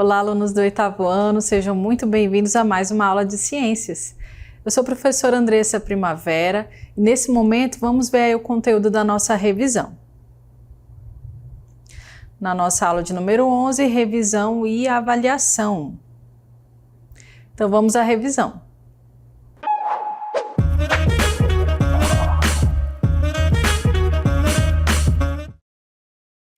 Olá, alunos do 8º ano, sejam muito bem-vindos a mais uma aula de ciências. Eu sou a professora Andressa Primavera e nesse momento vamos ver aí o conteúdo da nossa revisão. Na nossa aula de número 11, revisão e avaliação. Então vamos à revisão.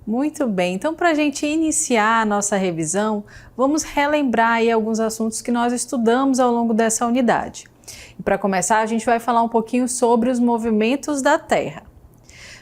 Muito bem, então para a gente iniciar a nossa revisão, vamos relembrar aí alguns assuntos que nós estudamos ao longo dessa unidade. E para começar, a gente vai falar um pouquinho sobre os movimentos da Terra.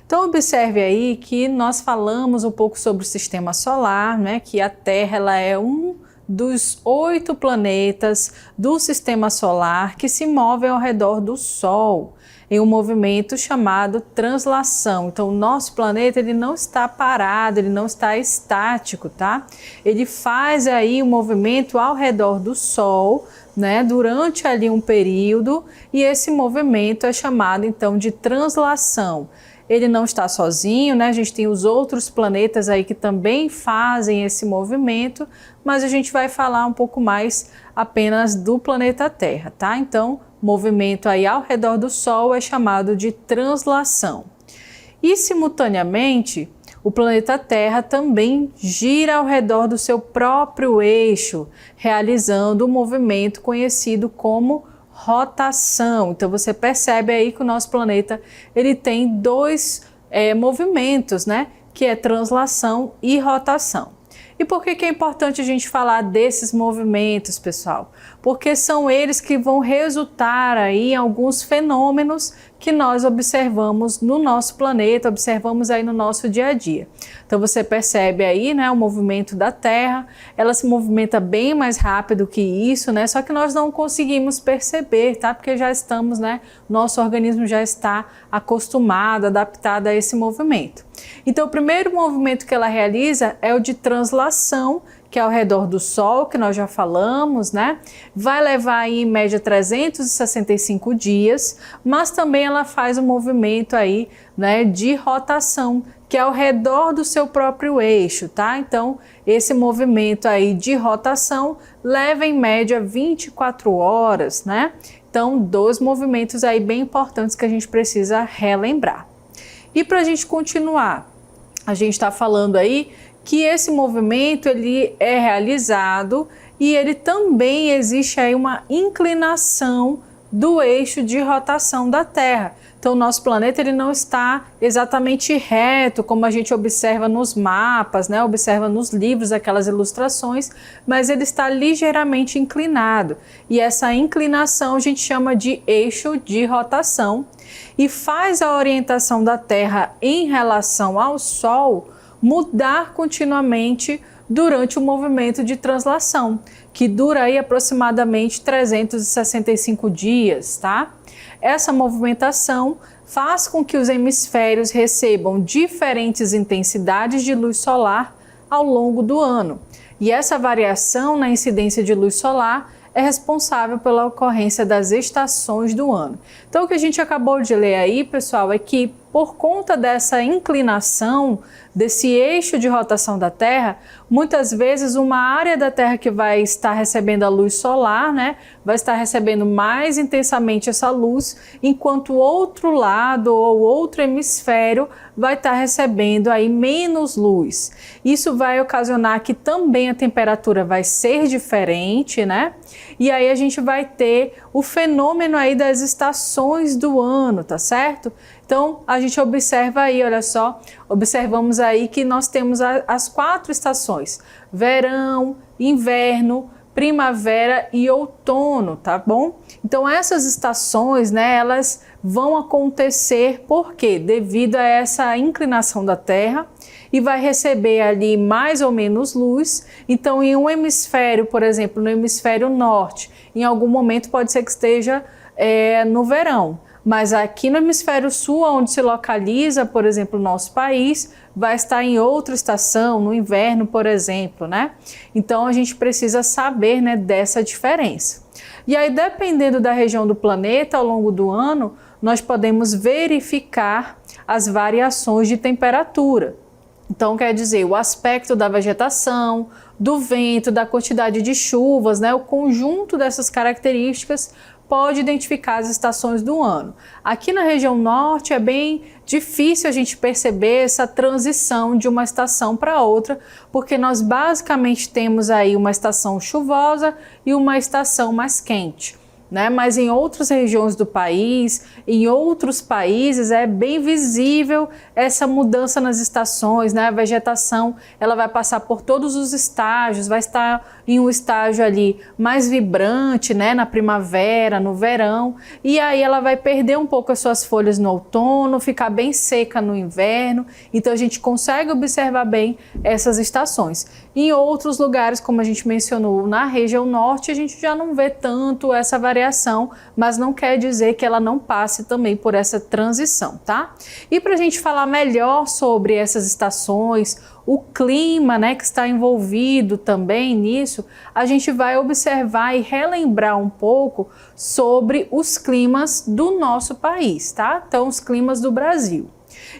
Então observe aí que nós falamos um pouco sobre o sistema solar, né? Que a Terra ela é um dos 8 planetas do sistema solar que se movem ao redor do Sol, em um movimento chamado translação. Então o nosso planeta ele não está parado, ele não está estático, tá? Ele faz aí um movimento ao redor do Sol, né, durante ali um período, e esse movimento é chamado então de translação. Ele não está sozinho, né? A gente tem os outros planetas aí que também fazem esse movimento, mas a gente vai falar um pouco mais apenas do planeta Terra, tá? Então, movimento aí ao redor do Sol é chamado de translação. E simultaneamente, o planeta Terra também gira ao redor do seu próprio eixo, realizando um movimento conhecido como rotação. Então você percebe aí que o nosso planeta ele tem dois movimentos, né? Que é translação e rotação. E por que é importante a gente falar desses movimentos, pessoal? Porque são eles que vão resultar aí em alguns fenômenos que nós observamos no nosso planeta, observamos aí no nosso dia a dia. Então você percebe aí, né, o movimento da Terra, ela se movimenta bem mais rápido que isso, né? Só que nós não conseguimos perceber, tá? Porque já estamos, né, nosso organismo já está acostumado, adaptado a esse movimento. Então o primeiro movimento que ela realiza é o de translação, que é ao redor do Sol, que nós já falamos, né? Vai levar aí, em média 365 dias, mas também ela faz um movimento aí, né, de rotação, que é ao redor do seu próprio eixo, tá? Então, esse movimento aí de rotação leva em média 24 horas, né? Então, dois movimentos aí bem importantes que a gente precisa relembrar. E para a gente continuar, a gente está falando aí que esse movimento ele é realizado e ele também existe aí uma inclinação do eixo de rotação da Terra. Então o nosso planeta ele não está exatamente reto, como a gente observa nos mapas, né? Observa nos livros aquelas ilustrações, mas ele está ligeiramente inclinado. E essa inclinação a gente chama de eixo de rotação e faz a orientação da Terra em relação ao Sol mudar continuamente durante o movimento de translação, que dura aí aproximadamente 365 dias, tá? Essa movimentação faz com que os hemisférios recebam diferentes intensidades de luz solar ao longo do ano. E essa variação na incidência de luz solar é responsável pela ocorrência das estações do ano. Então o que a gente acabou de ler aí, pessoal, é que por conta dessa inclinação, desse eixo de rotação da Terra, muitas vezes uma área da Terra que vai estar recebendo a luz solar, né, vai estar recebendo mais intensamente essa luz, enquanto o outro lado ou outro hemisfério vai estar recebendo aí menos luz. Isso vai ocasionar que também a temperatura vai ser diferente, né? E aí a gente vai ter o fenômeno aí das estações do ano, tá certo? Então a gente observa aí, olha só, observamos aí que nós temos as 4 estações: verão, inverno, primavera e outono, tá bom? Então essas estações, né, elas vão acontecer por quê? Devido a essa inclinação da Terra e vai receber ali mais ou menos luz. Então em um hemisfério, por exemplo, no hemisfério norte, em algum momento pode ser que esteja no verão. Mas aqui no hemisfério sul, onde se localiza, por exemplo, o nosso país, vai estar em outra estação, no inverno, por exemplo, né? Então a gente precisa saber, né, dessa diferença. E aí, dependendo da região do planeta, ao longo do ano, nós podemos verificar as variações de temperatura. Então, quer dizer, o aspecto da vegetação, do vento, da quantidade de chuvas, né? O conjunto dessas características pode identificar as estações do ano. Aqui na região norte é bem difícil a gente perceber essa transição de uma estação para outra, porque nós basicamente temos aí uma estação chuvosa e uma estação mais quente, né? Mas em outras regiões do país, em outros países, é bem visível essa mudança nas estações, né? A vegetação, ela vai passar por todos os estágios, vai estar em um estágio ali mais vibrante, né? Na primavera, no verão, e aí ela vai perder um pouco as suas folhas no outono, ficar bem seca no inverno, então a gente consegue observar bem essas estações. Em outros lugares, como a gente mencionou, na região norte, a gente já não vê tanto essa variação, mas não quer dizer que ela não passe também por essa transição, tá? E para a gente falar melhor sobre essas estações, o clima, né, que está envolvido também nisso, a gente vai observar e relembrar um pouco sobre os climas do nosso país, tá? Então, os climas do Brasil.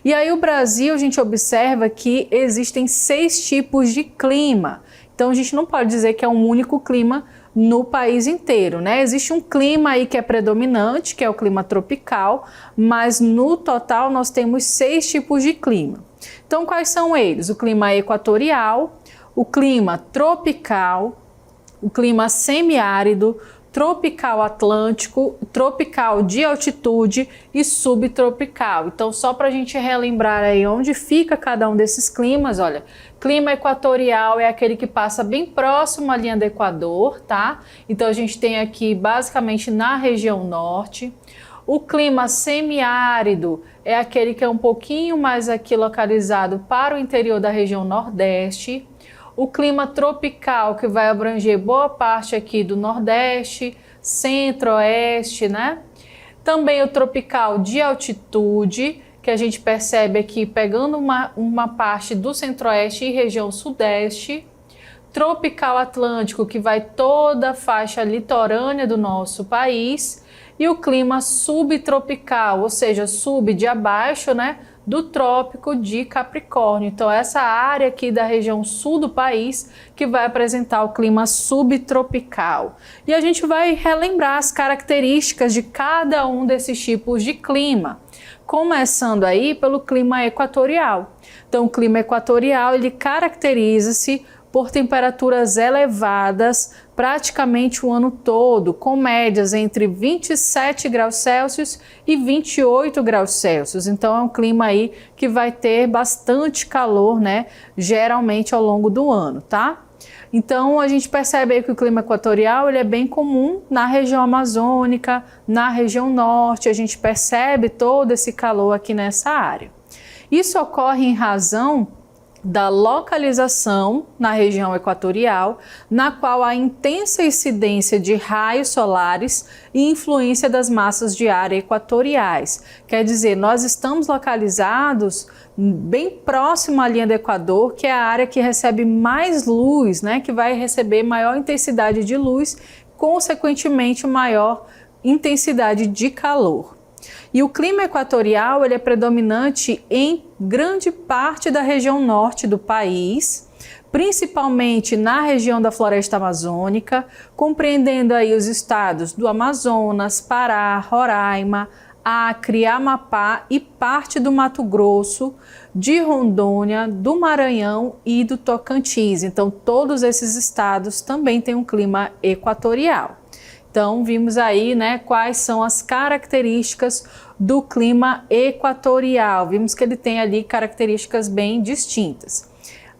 E aí o Brasil, a gente observa que existem 6 tipos de clima. Então a gente não pode dizer que é um único clima no país inteiro, né? Existe um clima aí que é predominante, que é o clima tropical, mas no total nós temos 6 tipos de clima. Então quais são eles? O clima equatorial, o clima tropical, o clima semiárido, tropical atlântico, tropical de altitude e subtropical. Então, só para a gente relembrar aí onde fica cada um desses climas, olha, clima equatorial é aquele que passa bem próximo à linha do Equador, tá? Então, a gente tem aqui basicamente na região norte. O clima semiárido é aquele que é um pouquinho mais aqui localizado para o interior da região nordeste. O clima tropical, que vai abranger boa parte aqui do Nordeste, Centro-Oeste, né? Também o tropical de altitude, que a gente percebe aqui pegando uma parte do Centro-Oeste e região Sudeste. Tropical Atlântico, que vai toda a faixa litorânea do nosso país. E o clima subtropical, ou seja, sub de abaixo, né? Do Trópico de Capricórnio. Então essa área aqui da região sul do país que vai apresentar o clima subtropical. E a gente vai relembrar as características de cada um desses tipos de clima, começando aí pelo clima equatorial. Então o clima equatorial, ele caracteriza-se por temperaturas elevadas praticamente o ano todo, com médias entre 27 graus Celsius e 28 graus Celsius. Então é um clima aí que vai ter bastante calor, né, geralmente ao longo do ano, tá? Então a gente percebe aí que o clima equatorial ele é bem comum na região amazônica, na região norte, a gente percebe todo esse calor aqui nessa área. Isso ocorre em razão da localização na região equatorial, na qual há intensa incidência de raios solares e influência das massas de ar equatoriais. Quer dizer, nós estamos localizados bem próximo à linha do Equador, que é a área que recebe mais luz, né, que vai receber maior intensidade de luz, consequentemente maior intensidade de calor. E o clima equatorial ele é predominante em grande parte da região norte do país, principalmente na região da floresta amazônica, compreendendo aí os estados do Amazonas, Pará, Roraima, Acre, Amapá e parte do Mato Grosso, de Rondônia, do Maranhão e do Tocantins. Então todos esses estados também têm um clima equatorial. Então, vimos aí, né, quais são as características do clima equatorial. Vimos que ele tem ali características bem distintas.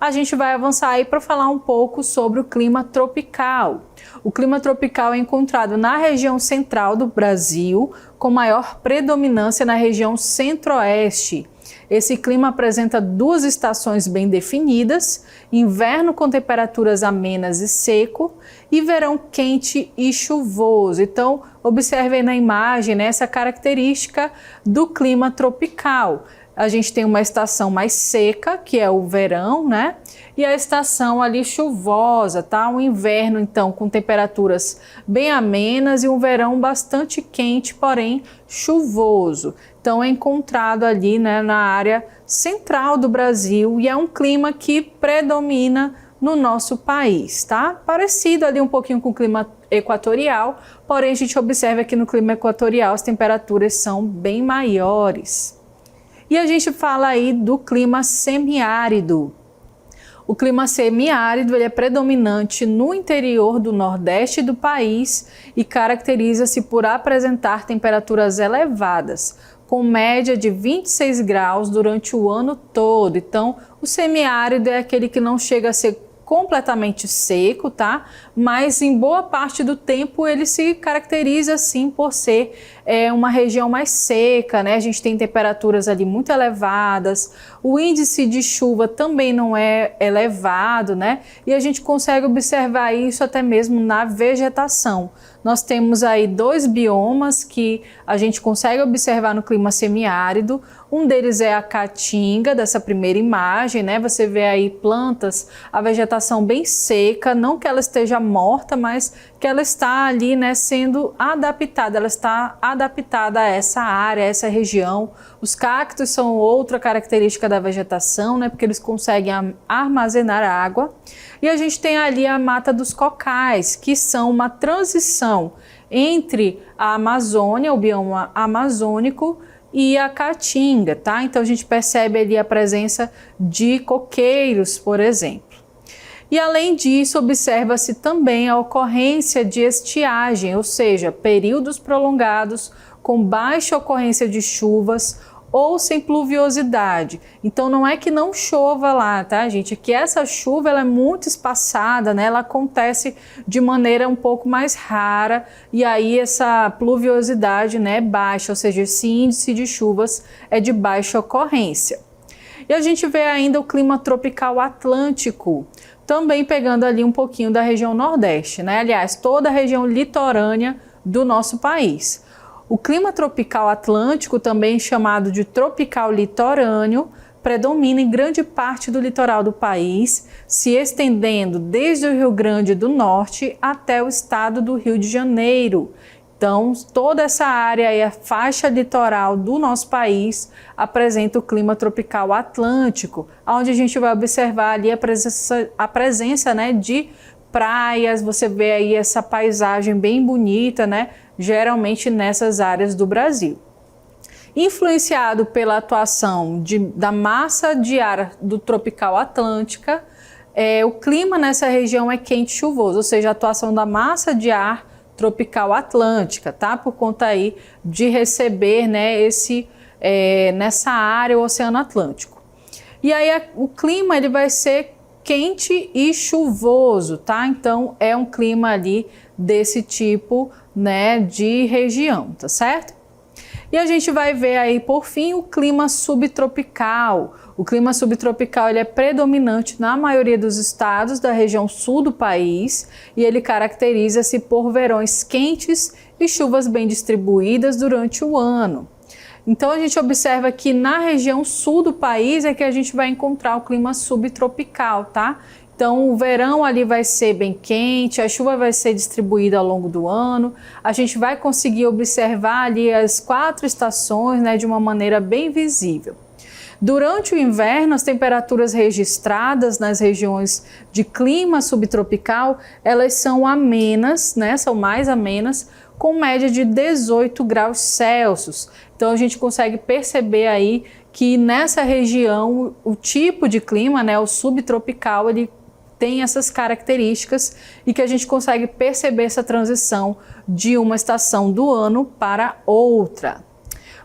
A gente vai avançar aí para falar um pouco sobre o clima tropical. O clima tropical é encontrado na região central do Brasil, com maior predominância na região centro-oeste. Esse clima apresenta 2 estações bem definidas, inverno com temperaturas amenas e seco e verão quente e chuvoso. Então, observe aí na imagem, né, essa característica do clima tropical. A gente tem uma estação mais seca, que é o verão, né? E a estação ali chuvosa, tá? Um inverno, então, com temperaturas bem amenas e um verão bastante quente, porém chuvoso. Então, é encontrado ali, né, na área central do Brasil e é um clima que predomina no nosso país, tá? Parecido ali um pouquinho com o clima equatorial, porém a gente observa que no clima equatorial as temperaturas são bem maiores. E a gente fala aí do clima semiárido. O clima semiárido ele é predominante no interior do nordeste do país e caracteriza-se por apresentar temperaturas elevadas, com média de 26 graus durante o ano todo. Então, o semiárido é aquele que não chega a ser completamente seco, tá? Mas em boa parte do tempo ele se caracteriza sim por ser uma região mais seca, né? A gente tem temperaturas ali muito elevadas, o índice de chuva também não é elevado, né? E a gente consegue observar isso até mesmo na vegetação. Nós temos aí 2 biomas que a gente consegue observar no clima semiárido. Um deles é a caatinga, dessa primeira imagem, né? Você vê aí plantas, a vegetação bem seca, não que ela esteja morta, mas que ela está ali, né, sendo adaptada, ela está adaptada a essa área, a essa região. Os cactos são outra característica da vegetação, né, porque eles conseguem armazenar água. E a gente tem ali a mata dos cocais, que são uma transição entre a Amazônia, o bioma amazônico, e a caatinga, tá? Então a gente percebe ali a presença de coqueiros, por exemplo. E além disso, observa-se também a ocorrência de estiagem, ou seja, períodos prolongados com baixa ocorrência de chuvas ou sem pluviosidade. Então não é que não chova lá, tá, gente? É que essa chuva ela é muito espaçada, né? Ela acontece de maneira um pouco mais rara e aí essa pluviosidade, né, é baixa, ou seja, esse índice de chuvas é de baixa ocorrência. E a gente vê ainda o clima tropical atlântico, também pegando ali um pouquinho da região nordeste, né? Aliás, toda a região litorânea do nosso país. O clima tropical atlântico, também chamado de tropical litorâneo, predomina em grande parte do litoral do país, se estendendo desde o Rio Grande do Norte até o estado do Rio de Janeiro. Então, toda essa área e a faixa litoral do nosso país apresenta o clima tropical atlântico, onde a gente vai observar ali a presença, né, de praias. Você vê aí essa paisagem bem bonita, né, geralmente nessas áreas do Brasil. Influenciado pela atuação da massa de ar do tropical atlântica, o clima nessa região é quente e chuvoso, ou seja, a atuação da massa de ar tropical atlântica, tá? Por conta aí de receber, né, nessa área o Oceano Atlântico. E aí o clima ele vai ser quente e chuvoso, tá? Então é um clima ali desse tipo, né, de região, tá certo? E a gente vai ver aí, por fim, o clima subtropical. O clima subtropical ele é predominante na maioria dos estados da região sul do país e ele caracteriza-se por verões quentes e chuvas bem distribuídas durante o ano. Então a gente observa que na região sul do país é que a gente vai encontrar o clima subtropical, tá? Então o verão ali vai ser bem quente, a chuva vai ser distribuída ao longo do ano, a gente vai conseguir observar ali as 4 estações, né, de uma maneira bem visível. Durante o inverno, as temperaturas registradas nas regiões de clima subtropical, elas são amenas, né, são mais amenas, com média de 18 graus Celsius. Então a gente consegue perceber aí que nessa região o tipo de clima, né, o subtropical, ele tem essas características e que a gente consegue perceber essa transição de uma estação do ano para outra.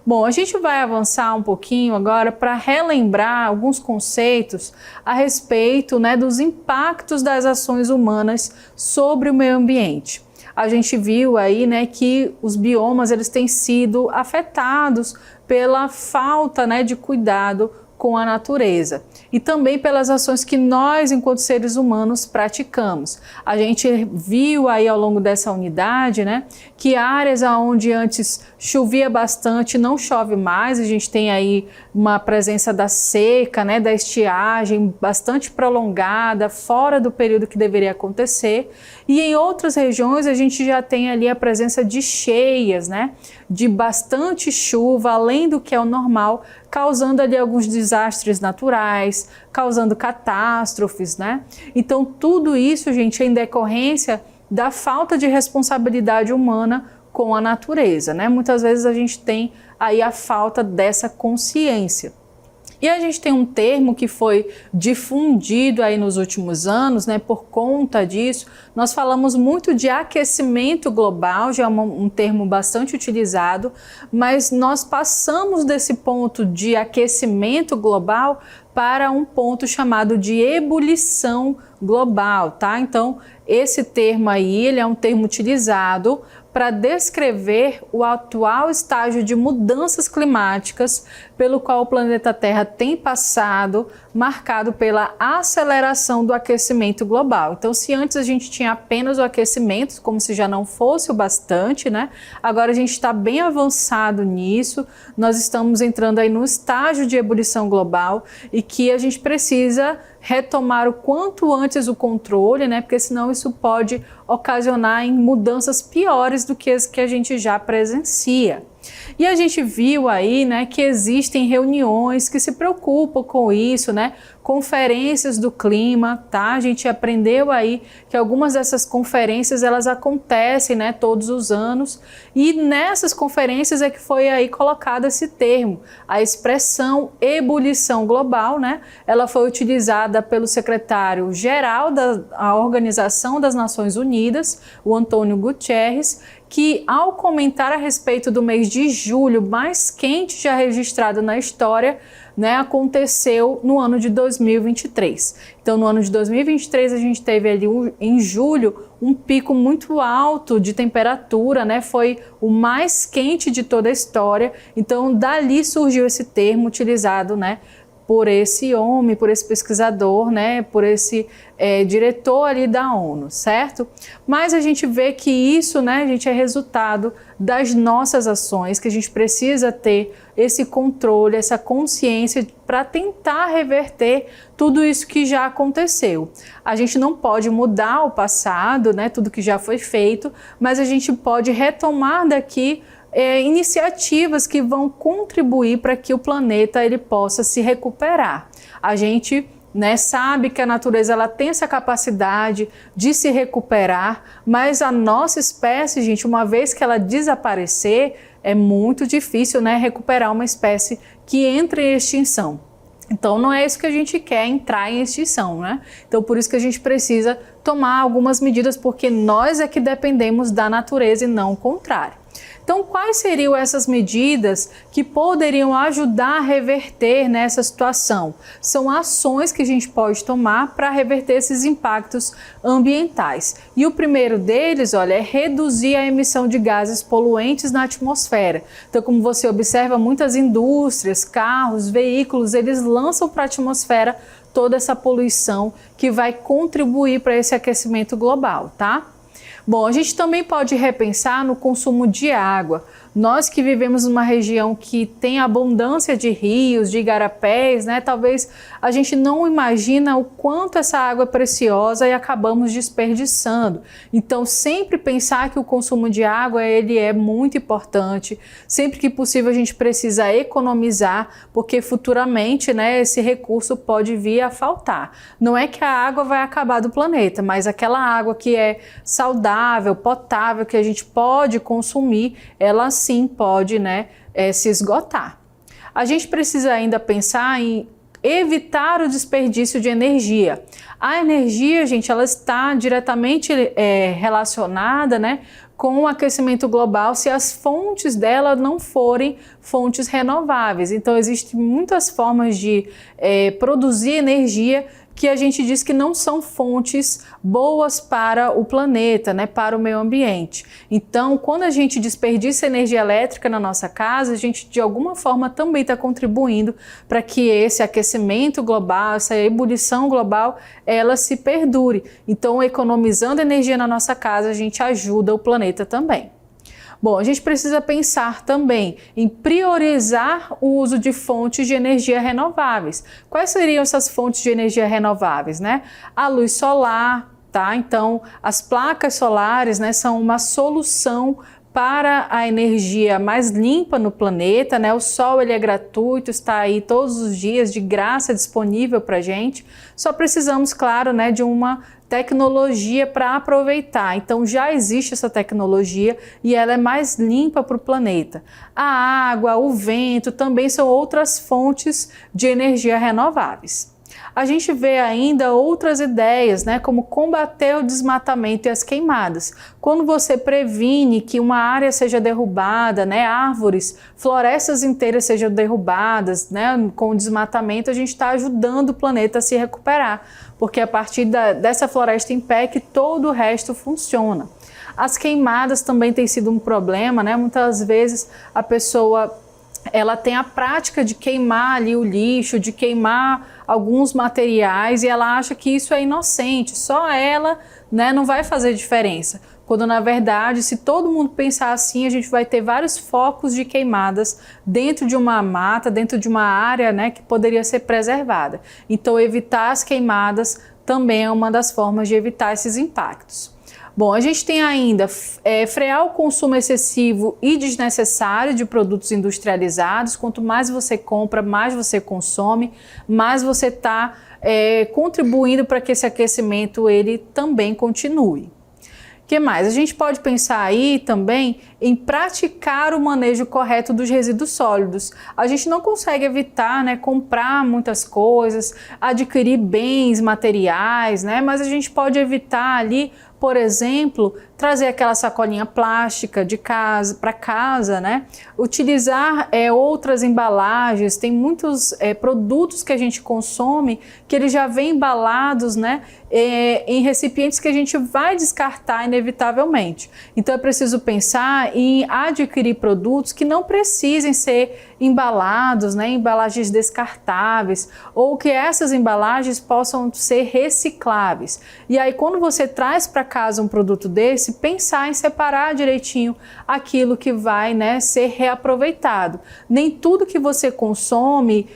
Bom, a gente vai avançar um pouquinho agora para relembrar alguns conceitos a respeito, né, dos impactos das ações humanas sobre o meio ambiente. A gente viu aí, né, que os biomas eles têm sido afetados pela falta, né, de cuidado com a natureza e também pelas ações que nós, enquanto seres humanos, praticamos. A gente viu aí ao longo dessa unidade, né, que áreas onde antes chovia bastante não chove mais, a gente tem aí uma presença da seca, né, da estiagem bastante prolongada, fora do período que deveria acontecer, e em outras regiões a gente já tem ali a presença de cheias, né, de bastante chuva, além do que é o normal, causando ali alguns desastres naturais, causando catástrofes, né? Então tudo isso, gente, é em decorrência da falta de responsabilidade humana com a natureza, né? Muitas vezes a gente tem aí a falta dessa consciência. E a gente tem um termo que foi difundido aí nos últimos anos, né? Por conta disso, nós falamos muito de aquecimento global, já é um termo bastante utilizado, mas nós passamos desse ponto de aquecimento global para um ponto chamado de ebulição global, tá? Então, esse termo aí, ele é um termo utilizado para descrever o atual estágio de mudanças climáticas pelo qual o planeta Terra tem passado, marcado pela aceleração do aquecimento global. Então, se antes a gente tinha apenas o aquecimento, como se já não fosse o bastante, né? Agora a gente está bem avançado nisso, nós estamos entrando aí no estágio de ebulição global e que a gente precisa retomar o quanto antes o controle, né? Porque senão isso pode ocasionar em mudanças piores do que as que a gente já presencia. E a gente viu aí, né, que existem reuniões que se preocupam com isso, né, conferências do clima, tá? A gente aprendeu aí que algumas dessas conferências elas acontecem, né, todos os anos, e nessas conferências é que foi aí colocado esse termo, a expressão ebulição global, né? Ela foi utilizada pelo secretário-geral da Organização das Nações Unidas, o Antônio Guterres, que ao comentar a respeito do mês de julho mais quente já registrado na história, né, aconteceu no ano de 2023. Então, no ano de 2023, a gente teve ali em julho um pico muito alto de temperatura, né? Foi o mais quente de toda a história. Então, dali surgiu esse termo utilizado, né, por esse homem, por esse pesquisador, né, por esse diretor ali da ONU, certo? Mas a gente vê que isso, né, gente, é resultado das nossas ações, que a gente precisa ter esse controle, essa consciência para tentar reverter tudo isso que já aconteceu. A gente não pode mudar o passado, né, tudo que já foi feito, mas a gente pode retomar daqui iniciativas que vão contribuir para que o planeta ele possa se recuperar. A gente, né, sabe que a natureza ela tem essa capacidade de se recuperar, mas a nossa espécie, gente, uma vez que ela desaparecer, é muito difícil, né, recuperar uma espécie que entra em extinção. Então não é isso que a gente quer, entrar em extinção, né? Então por isso que a gente precisa tomar algumas medidas, porque nós é que dependemos da natureza e não o contrário. Então, quais seriam essas medidas que poderiam ajudar a reverter nessa situação? São ações que a gente pode tomar para reverter esses impactos ambientais. E o primeiro deles, olha, é reduzir a emissão de gases poluentes na atmosfera. Então, como você observa, muitas indústrias, carros, veículos, eles lançam para a atmosfera toda essa poluição que vai contribuir para esse aquecimento global, tá? Bom, a gente também pode repensar no consumo de água. Nós que vivemos numa região que tem abundância de rios, de igarapés, né? Talvez a gente não imagina o quanto essa água é preciosa e acabamos desperdiçando. Então, sempre pensar que o consumo de água ele é muito importante. Sempre que possível a gente precisa economizar, porque futuramente, né, esse recurso pode vir a faltar. Não é que a água vai acabar do planeta, mas aquela água que é saudável, potável, que a gente pode consumir, ela sim pode, né, se esgotar. A gente precisa ainda pensar em evitar o desperdício de energia. A energia, gente, ela está diretamente relacionada, né, com o aquecimento global se as fontes dela não forem fontes renováveis. Então, existem muitas formas de produzir energia que a gente diz que não são fontes boas para o planeta, né, para o meio ambiente. Então, quando a gente desperdiça energia elétrica na nossa casa, a gente de alguma forma também está contribuindo para que esse aquecimento global, essa ebulição global, ela se perdure. Então, economizando energia na nossa casa, a gente ajuda o planeta também. Bom, a gente precisa pensar também em priorizar o uso de fontes de energia renováveis. Quais seriam essas fontes de energia renováveis, né? A luz solar, tá? Então, as placas solares, né, são uma solução para a energia mais limpa no planeta, né? O sol ele é gratuito, está aí todos os dias de graça disponível para a gente. Só precisamos, claro, né, de uma tecnologia para aproveitar. Então já existe essa tecnologia e ela é mais limpa para o planeta. A água, o vento também são outras fontes de energia renováveis. A gente vê ainda outras ideias, né, como combater o desmatamento e as queimadas. Quando você previne que uma área seja derrubada, né, árvores, florestas inteiras sejam derrubadas, né, com o desmatamento, a gente está ajudando o planeta a se recuperar, porque a partir dessa floresta em pé que todo o resto funciona. As queimadas também têm sido um problema, né? Muitas vezes a pessoa ela tem a prática de queimar ali o lixo, de queimar alguns materiais e ela acha que isso é inocente, só ela, né, não vai fazer diferença. Quando na verdade, se todo mundo pensar assim, a gente vai ter vários focos de queimadas dentro de uma mata, dentro de uma área, né, que poderia ser preservada. Então evitar as queimadas também é uma das formas de evitar esses impactos. Bom, a gente tem ainda frear o consumo excessivo e desnecessário de produtos industrializados. Quanto mais você compra, mais você consome, mais você está contribuindo para que esse aquecimento ele também continue. O que mais? A gente pode pensar aí também em praticar o manejo correto dos resíduos sólidos. A gente não consegue evitar, né, comprar muitas coisas, adquirir bens materiais, né, mas a gente pode evitar ali, por exemplo, trazer aquela sacolinha plástica de casa para casa, né? Utilizar outras embalagens. Tem muitos produtos que a gente consome que eles já vêm embalados, né, em recipientes que a gente vai descartar inevitavelmente. Então é preciso pensar em adquirir produtos que não precisem ser embalados, né, embalagens descartáveis, ou que essas embalagens possam ser recicláveis. E aí quando você traz para casa um produto desse, pensar em separar direitinho aquilo que vai, né, ser reaproveitado. Nem tudo que você consome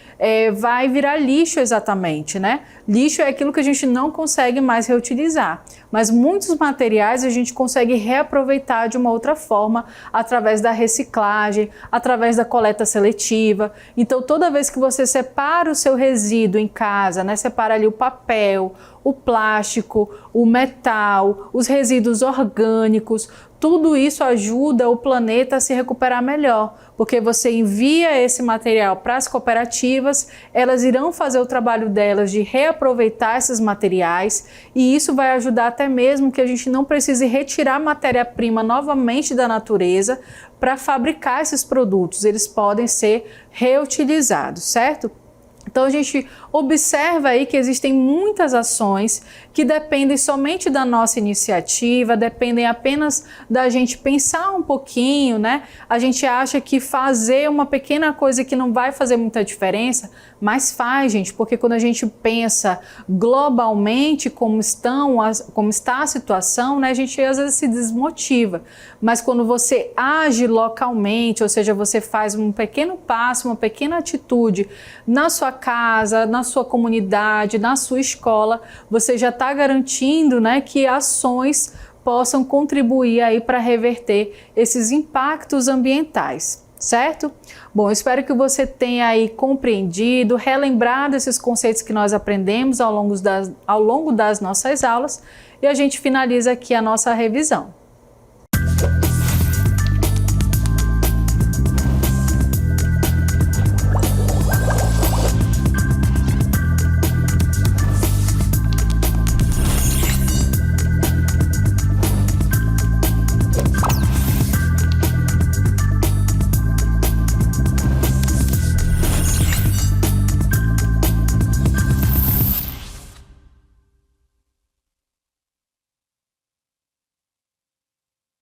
vai virar lixo exatamente, né? Lixo é aquilo que a gente não consegue mais reutilizar, mas muitos materiais a gente consegue reaproveitar de uma outra forma através da reciclagem, através da coleta seletiva. Então toda vez que você separa o seu resíduo em casa, né, separa ali o papel, o plástico, o metal, os resíduos orgânicos, tudo isso ajuda o planeta a se recuperar melhor, porque você envia esse material para as cooperativas, elas irão fazer o trabalho delas de reaproveitar esses materiais e isso vai ajudar até mesmo que a gente não precise retirar matéria-prima novamente da natureza para fabricar esses produtos, eles podem ser reutilizados, certo? Então a gente observa aí que existem muitas ações que dependem somente da nossa iniciativa, dependem apenas da gente pensar um pouquinho, né? A gente acha que fazer uma pequena coisa que não vai fazer muita diferença, mas faz, gente, porque quando a gente pensa globalmente como está a situação, né, a gente às vezes se desmotiva. Mas quando você age localmente, ou seja, você faz um pequeno passo, uma pequena atitude na sua casa, na sua comunidade, na sua escola, você já está garantindo, né, que ações possam contribuir aí para reverter esses impactos ambientais, certo? Bom, espero que você tenha aí compreendido, relembrado esses conceitos que nós aprendemos ao longo das nossas aulas e a gente finaliza aqui a nossa revisão.